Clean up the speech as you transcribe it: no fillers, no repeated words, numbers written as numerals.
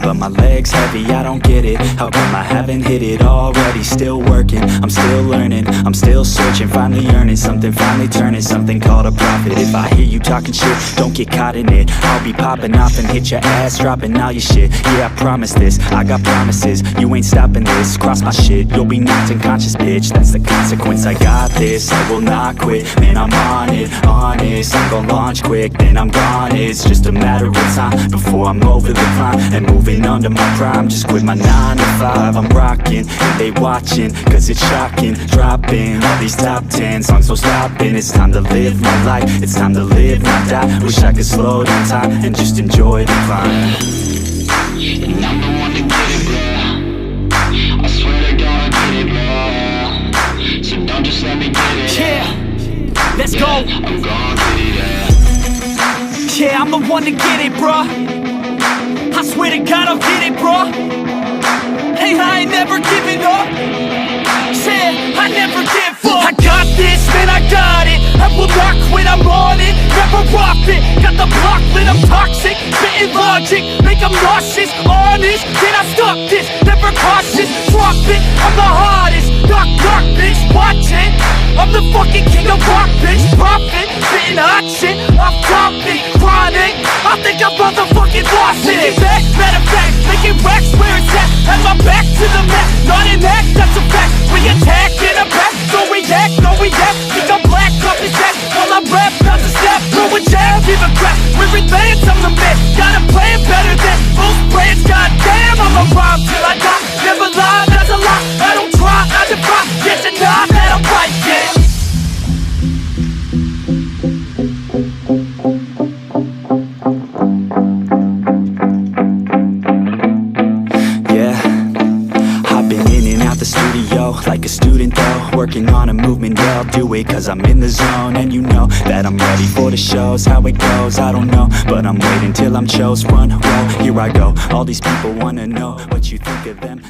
but my legs heavy, I don't get it. How come I haven't hit it already? Still working, I'm still learning, I'm still searching, finally earning something, finally turning something called a profit. If I hear you talking shit, don't get caught in it. I'll be popping off and hit your ass, dropping all your shit. Yeah, I promise this, I got promises, you ain't stopping this. Cross my shit, you'll be knocked unconscious, bitch. That's the consequence, I got this, I will not quit. Man, I'm on it, honest, I'm gon' launch quick, then I'm gone. It's just a matter of time before I'm over the climb and moving under my prime. Just quit my 9 to 5, I'm rocking and they watching, cause it's shocking. Dropping all these top 10 songs, so stopping. It's time to live my life, it's time to live, not die. Wish I could slow down time and just enjoy the climb. And I'm the one to get it, bro. I swear to God I get it, bro. So don't just let me get it. Yeah, let's go. I'm gon' get it, yeah, I'm the one to get it, bro. I swear to God I'll get it, bro. Hey, I ain't never giving up. Yeah, I never give up. I got this, man, I got it. I will not quit, I'm on it. Never off it. Got the block lit, I'm toxic. Spitting logic, make them nauseous. Honest, can I stop this? Never cautious, drop it. I'm the hardest. Knock, knock, bitch, watch it. I'm the fucking king of rock, bitch. Profit, spitting hot shit. Off topic, chronic. I think I'm motherfucking lost it. Making back, matter of fact, making racks where it's at. Have my back to the mat, not an act, that's a fact. We attack in a back, don't react, no react. Think I'm black, up his ass, while I rap, not to step. Throw a jab, give a crap. We're advanced, I'm the man. Gotta play it better than most brands. Goddamn, I'ma rhyme till I die. Never lie, that's a lie. I don't try, I defy. Yes and nah, that I'm right, yeah. The studio, like a student though, working on a movement, yeah, I'll do it cause I'm in the zone. And you know that I'm ready for the shows. How it goes, I don't know, but I'm waiting till I'm chose. Front row, here I go. All these people wanna know what you think of them.